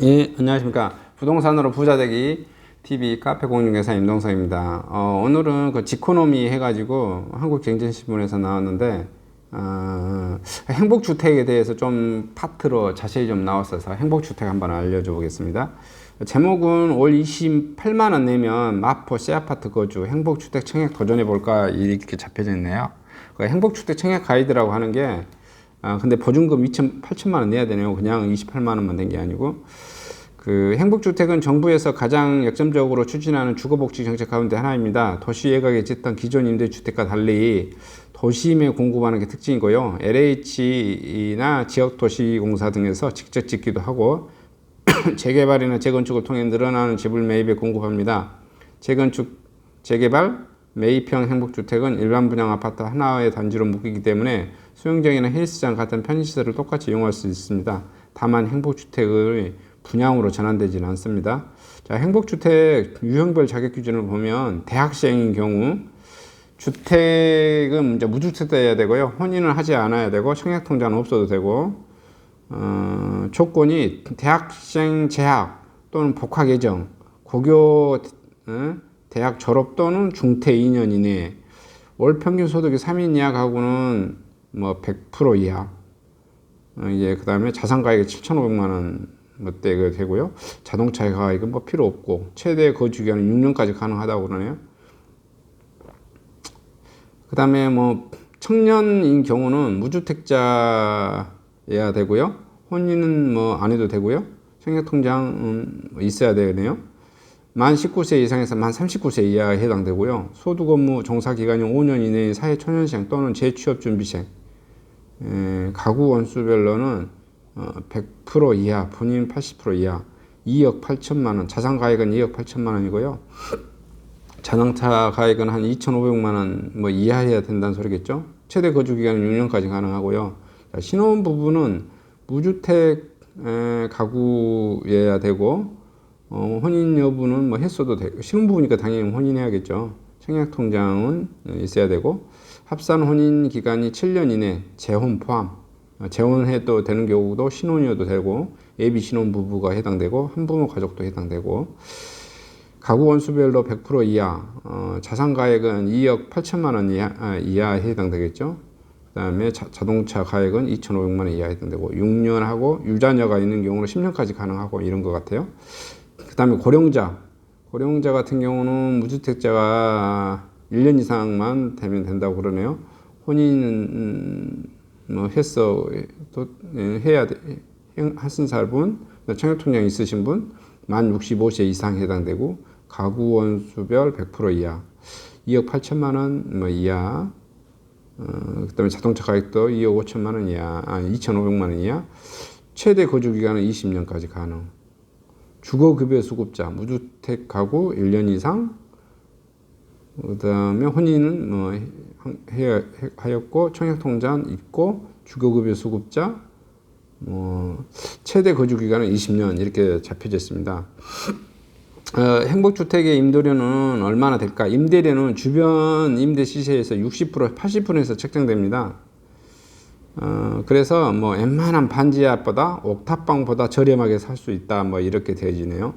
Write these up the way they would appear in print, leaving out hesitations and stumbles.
예, 안녕하십니까. 부동산으로 부자되기 TV 카페 공인중개사 임동석입니다. 오늘은 그 지코노미 해가지고 한국경제신문에서 나왔는데, 행복주택에 대해서 좀 파트로 자세히 좀 나왔어서 행복주택 한번 알려줘 보겠습니다. 제목은 올 28만원 내면 마포 C아파트 거주 행복주택 청약 도전해볼까 이렇게 잡혀져 있네요. 그 행복주택 청약 가이드라고 하는 게 근데 보증금 8천만 원 내야 되네요. 그냥 28만 원만 된 게 아니고. 그 행복주택은 정부에서 가장 역점적으로 추진하는 주거복지 정책 가운데 하나입니다. 도시예각에 짓던 기존 임대주택과 달리 도심에 공급하는 게 특징이고요. LH나 지역도시공사 등에서 직접 짓기도 하고 재개발이나 재건축을 통해 늘어나는 지불 매입에 공급합니다. 재건축, 재개발, 매입형 행복주택은 일반 분양 아파트 하나의 단지로 묶이기 때문에 수영장이나 헬스장 같은 편의시설을 똑같이 이용할 수 있습니다. 다만 행복주택의 분양으로 전환되지는 않습니다. 자, 행복주택 유형별 자격 기준을 보면 대학생인 경우 주택은 이제 무주택자여야 되고요. 혼인을 하지 않아야 되고 청약통장은 없어도 되고 조건이 대학생 재학 또는 복학 예정, 고교 대학 졸업 또는 중퇴 2년 이내, 월 평균 소득이 3인 이하 가구는 뭐 100% 이하, 그 다음에 자산가액이 7,500만 원 대 되고요. 자동차 가액은 뭐 필요 없고 최대 거주 기간은 6년까지 가능하다고 그러네요. 그 다음에 뭐 청년인 경우는 무주택자여야 되고요. 혼인은 뭐 안 해도 되고요. 청약통장은 있어야 되네요. 만 19세 이상에서 만 39세 이하에 해당되고요. 소득 업무 종사 기간이 5년 이내의 사회초년생 또는 재취업준비생, 가구 원수별로는 100% 이하, 본인 80% 이하, 2억 8천만 원, 자산 가액은 2억 8천만 원이고요. 자동차 가액은 한 2,500만 원 뭐 이하해야 된다는 소리겠죠. 최대 거주 기간은 6년까지 가능하고요. 신혼부부는 무주택 가구여야 되고, 혼인 여부는 뭐 했어도 되고, 신혼부부니까 당연히 혼인해야겠죠. 청약통장은 있어야 되고, 합산 혼인 기간이 7년 이내, 재혼 포함. 재혼해도 되는 경우도 신혼이어도 되고, 예비 신혼부부가 해당되고, 한부모 가족도 해당되고, 가구 원수별로 100% 이하, 자산가액은 2억 8천만 원 이하에 해당되겠죠. 그 다음에 자동차 가액은 2,500만 원 이하에 해당되고, 6년하고 유자녀가 있는 경우는 10년까지 가능하고 이런 것 같아요. 그 다음에 고령자 같은 경우는 무주택자가 1년 이상만 되면 된다고 그러네요. 혼인은 뭐 했어 또 해야 돼. 하신 분, 청약통장 있으신 분, 만 65세 이상 해당되고, 가구 원수별 100% 이하, 2억 8천만 원 뭐 이하, 그다음에 자동차 가격도 2억 5천만 원 이하, 2,500만 원 이하, 최대 거주 기간은 20년까지 가능. 주거급여 수급자, 무주택 가구 1년 이상, 그 다음에 혼인은 뭐 하였고, 청약통장 있고, 주거급여 수급자, 최대 거주 기간은 20년 이렇게 잡혀져 있습니다. 행복주택의 임대료는 얼마나 될까? 임대료는 주변 임대 시세에서 60%, 80%에서 책정됩니다. 그래서 뭐 웬만한 반지하보다 옥탑방보다 저렴하게 살 수 있다, 뭐 이렇게 되어지네요.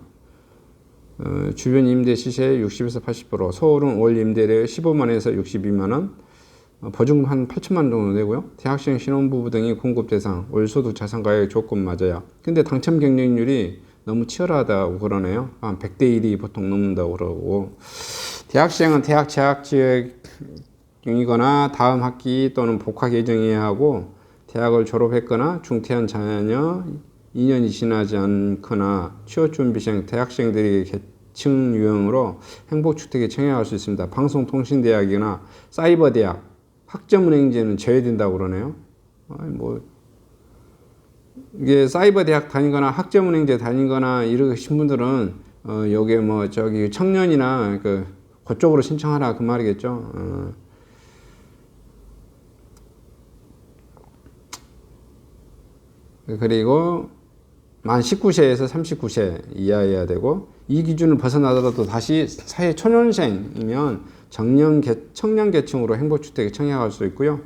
주변 임대 시세의 60에서 80%, 서울은 월 임대료 15만원에서 62만원, 보증금 한 8천만 원 정도 되고요. 대학생 신혼부부 등이 공급 대상, 월소득 자산가액 조건 맞아요. 근데 당첨 경쟁률이 너무 치열하다고 그러네요. 한 100대 1이 보통 넘는다고 그러고, 대학생은 대학 재학 지역이거나 다음 학기 또는 복학 예정이어야 하고, 대학을 졸업했거나 중퇴한 자녀 2년이 지나지 않거나 취업준비생 대학생들이 계층 유형으로 행복주택에 청약할 수 있습니다. 방송통신대학이나 사이버대학, 학점은행제는 제외된다고 그러네요. 이게 사이버대학 다니거나 학점은행제 다니거나 이러신 분들은 여기에 뭐 저기 청년이나 그쪽으로 신청하라 그 말이겠죠. 그리고 만 19세에서 39세 이하여야 되고, 이 기준을 벗어나더라도 다시 사회 초년생이면 청년 계층으로 행복주택에 청약할 수 있고요.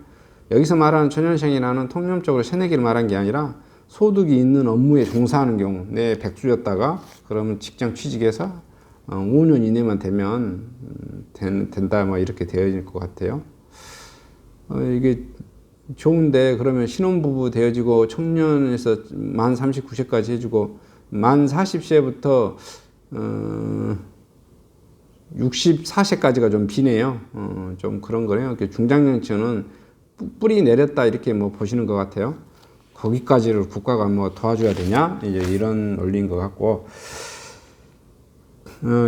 여기서 말하는 초년생이라는 통념적으로 새내기를 말한 게 아니라 소득이 있는 업무에 종사하는 경우, 내 백수였다가 그러면 직장 취직해서 5년 이내만 되면 된다, 뭐 이렇게 되어질 것 같아요. 이게 좋은데, 그러면 신혼부부 되어지고 청년에서 만 39세까지 해주고 만 40세부터 64세까지가 좀 비네요. 좀 그런 거네요. 중장년층은 뿌리 내렸다 이렇게 뭐 보시는 것 같아요. 거기까지를 국가가 뭐 도와줘야 되냐, 이제 이런 논리인 것 같고,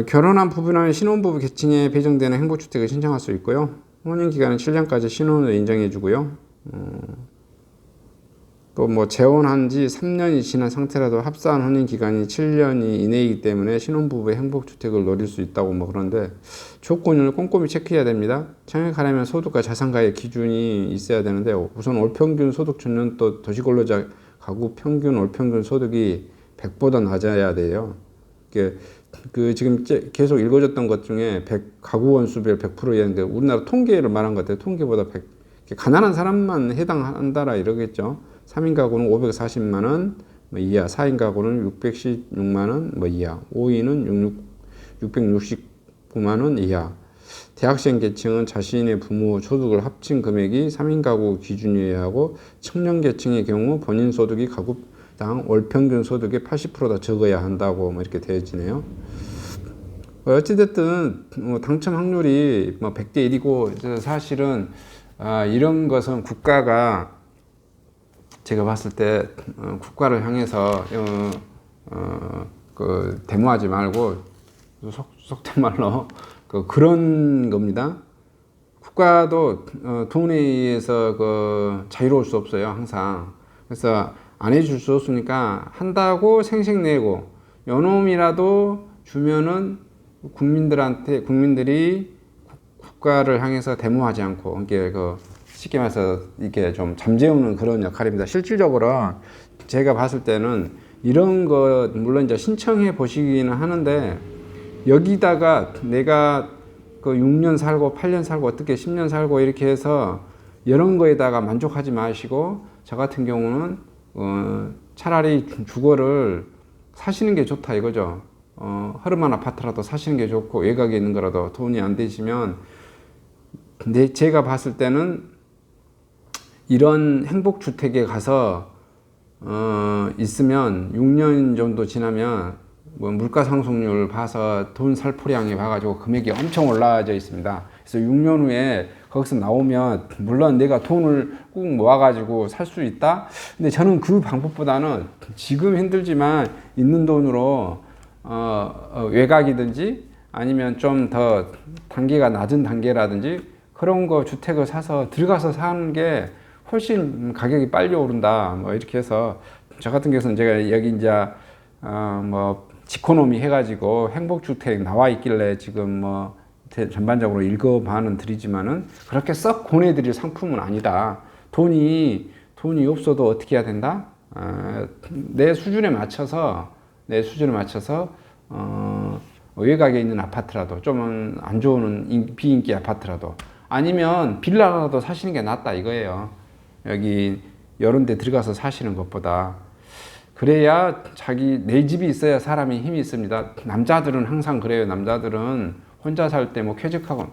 결혼한 부부나 신혼부부 계층에 배정되는 행복주택을 신청할 수 있고요. 혼인기간은 7년까지 신혼을 인정해주고요. 또 뭐 재혼한 지 3년이 지난 상태라도 합사한 혼인기간이 7년이 이내이기 때문에 신혼부부의 행복주택을 노릴 수 있다고 뭐 그런데, 조건을 꼼꼼히 체크해야 됩니다. 청약하려면 소득과 자산가의 기준이 있어야 되는데, 우선 월평균 소득 전년 또 도시근로자 가구 평균 월평균 소득이 100보다 낮아야 돼요. 지금 계속 읽어줬던 것 중에 가구 원수별 100%였는데 우리나라 통계를 말한 것 같아요. 통계보다 가난한 사람만 해당한다라 이러겠죠. 3인 가구는 540만 원 뭐 이하, 4인 가구는 616만 원 뭐 이하, 5인은 669만 원 이하. 대학생 계층은 자신의 부모 소득을 합친 금액이 3인 가구 기준이어야 하고, 청년 계층의 경우 본인 소득이 가구당 월 평균 소득의 80%다 적어야 한다고 뭐 이렇게 되어지네요. 어찌됐든 당첨 확률이 뭐 100대 1이고, 사실은 이런 것은 국가가, 제가 봤을 때 국가를 향해서 데모하지 말고 속된 말로 그런 겁니다. 국가도 돈에 의해서 자유로울 수 없어요, 항상. 그래서 안 해줄 수 없으니까 한다고 생색내고, 요놈이라도 주면은 국민들이 국가를 향해서 데모하지 않고, 이게 쉽게 말해서 이렇게 좀 잠재우는 그런 역할입니다. 실질적으로 제가 봤을 때는 이런 거 물론 이제 신청해 보시기는 하는데, 여기다가 내가 6년 살고 8년 살고 어떻게 10년 살고 이렇게 해서 이런 거에다가 만족하지 마시고, 저 같은 경우는 차라리 주거를 사시는 게 좋다 이거죠. 허름한 아파트라도 사시는 게 좋고, 외곽에 있는 거라도 돈이 안 되시면, 제가 봤을 때는 이런 행복주택에 가서 있으면 6년 정도 지나면 뭐 물가 상승률 봐서 돈 살포량이 봐가지고 금액이 엄청 올라져 있습니다. 그래서 6년 후에 거기서 나오면, 물론 내가 돈을 꾹 모아가지고 살 수 있다? 근데 저는 그 방법보다는 지금 힘들지만 있는 돈으로 외곽이든지 아니면 좀 더 단계가 낮은 단계라든지 그런 거 주택을 사서 들어가서 사는 게 훨씬 가격이 빨리 오른다, 뭐 이렇게 해서, 저 같은 경우는 제가 여기 이제 뭐 지코노미 해가지고 행복주택 나와 있길래 지금 뭐 전반적으로 읽어봐는 드리지만은, 그렇게 썩 권해드릴 상품은 아니다. 돈이 없어도 어떻게 해야 된다? 내 수준에 맞춰서 외곽에 있는 아파트라도, 좀 안 좋은 비인기 아파트라도, 아니면 빌라라도 사시는 게 낫다 이거예요. 여기 이런 데 들어가서 사시는 것보다. 그래야 내 집이 있어야 사람이 힘이 있습니다. 남자들은 항상 그래요. 남자들은 혼자 살 때 뭐 쾌적하고,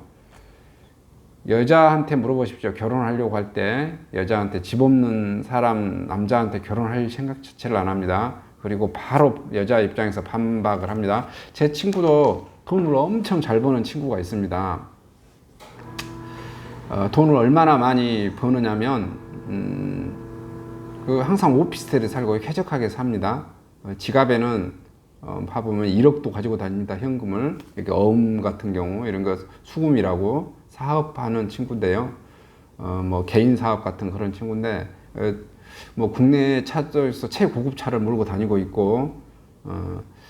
여자한테 물어보십시오. 결혼하려고 할 때 여자한테, 집 없는 사람 남자한테 결혼할 생각 자체를 안 합니다. 그리고 바로 여자 입장에서 반박을 합니다. 제 친구도 돈을 엄청 잘 버는 친구가 있습니다. 돈을 얼마나 많이 버느냐면, 항상 오피스텔에 살고 쾌적하게 삽니다. 지갑에는 봐보면 1억도 가지고 다닙니다. 현금을. 이렇게 어음 같은 경우 이런 거 수금이라고 사업하는 친구인데요. 뭐 개인 사업 같은 그런 친구인데, 뭐 국내 차에서 최고급 차를 몰고 다니고 있고,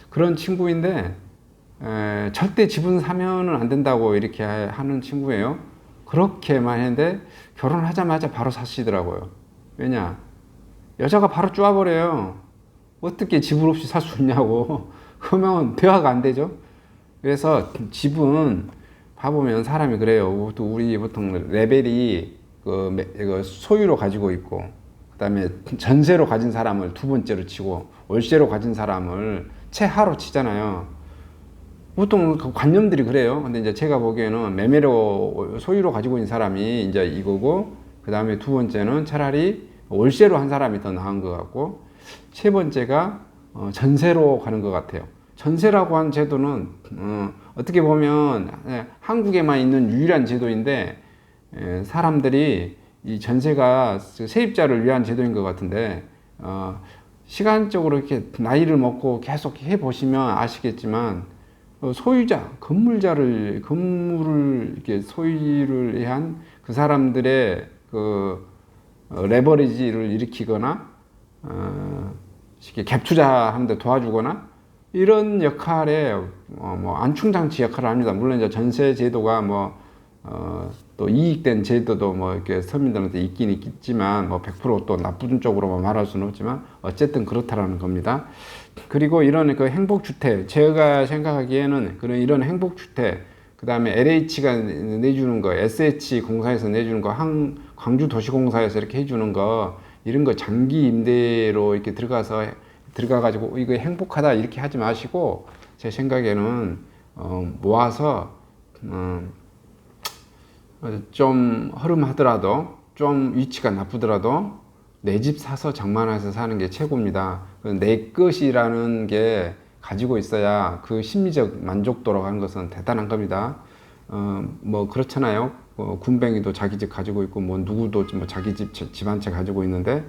그런 친구인데, 절대 집은 사면은 안 된다고 이렇게 하는 친구예요. 그렇게만 했는데 결혼하자마자 바로 사시더라고요. 왜냐? 여자가 바로 쪼아버려요. 어떻게 집을 없이 살 수 있냐고. 그러면 대화가 안 되죠. 그래서 집은 봐보면 사람이 그래요. 또 우리 보통 레벨이 소유로 가지고 있고, 그다음에 전세로 가진 사람을 두 번째로 치고 월세로 가진 사람을 최하로 치잖아요. 보통 그 관념들이 그래요. 근데 이제 제가 보기에는 매매로 소유로 가지고 있는 사람이 이제 이거고, 그 다음에 두 번째는 차라리 월세로 한 사람이 더 나은 것 같고, 세 번째가 전세로 가는 것 같아요. 전세라고 한 제도는 어떻게 보면 한국에만 있는 유일한 제도인데, 사람들이 이 전세가 세입자를 위한 제도인 것 같은데, 시간적으로 이렇게 나이를 먹고 계속 해 보시면 아시겠지만, 소유자, 건물을 이렇게 소유를 한 그 사람들의 그 레버리지를 일으키거나, 쉽게 갭 투자하는데 도와주거나, 이런 역할에 뭐 안충장치 역할을 합니다. 물론 이제 전세 제도가 또 이익된 제도도 뭐 이렇게 서민들한테 있긴 있겠지만, 뭐 100% 또 나쁜 쪽으로만 말할 수는 없지만, 어쨌든 그렇다라는 겁니다. 그리고 이런 그 행복주택, 제가 생각하기에는 이런 행복주택, 그 다음에 LH가 내주는 거, SH 공사에서 내주는 거, 광주도시공사에서 이렇게 해주는 거, 이런 거 장기 임대로 이렇게 들어가가지고 이거 행복하다 이렇게 하지 마시고, 제 생각에는 모아서 좀 허름하더라도, 좀 위치가 나쁘더라도 내 집 사서 장만해서 사는 게 최고입니다. 내 것이라는 게 가지고 있어야 그 심리적 만족도라고 하는 것은 대단한 겁니다. 뭐 그렇잖아요. 군뱅이도 자기 집 가지고 있고, 뭐 누구도 뭐 자기 집 한 채 가지고 있는데,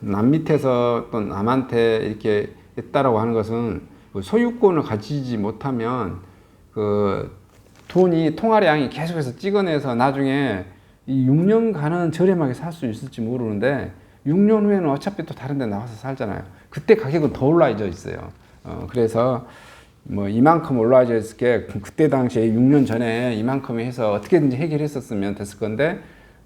남 밑에서 또 남한테 이렇게 했다라고 하는 것은, 소유권을 가지지 못하면 그 돈이 통화량이 계속해서 찍어내서 나중에 이 6년간은 저렴하게 살 수 있을지 모르는데, 6년 후에는 어차피 또 다른 데 나가서 살잖아요. 그때 가격은 더 올라져 있어요. 그래서 뭐 이만큼 올라져 있을 게, 그때 당시에 6년 전에 이만큼 해서 어떻게든지 해결했었으면 됐을 건데,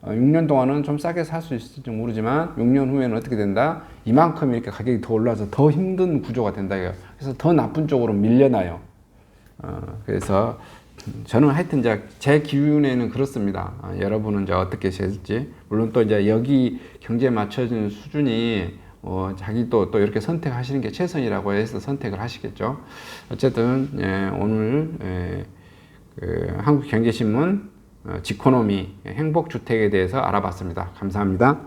6년 동안은 좀 싸게 살 수 있을지 모르지만 6년 후에는 어떻게 된다? 이만큼 이렇게 가격이 더 올라서 더 힘든 구조가 된다. 그래서 더 나쁜 쪽으로 밀려나요. 그래서 저는 하여튼 이제 제 기준에는 그렇습니다. 여러분은 이제 어떻게 하실지. 물론 또 이제 여기 경제에 맞춰지는 수준이 자기 또 이렇게 선택하시는 게 최선이라고 해서 선택을 하시겠죠. 어쨌든 오늘 그 한국경제신문 지코노미 행복주택에 대해서 알아봤습니다. 감사합니다.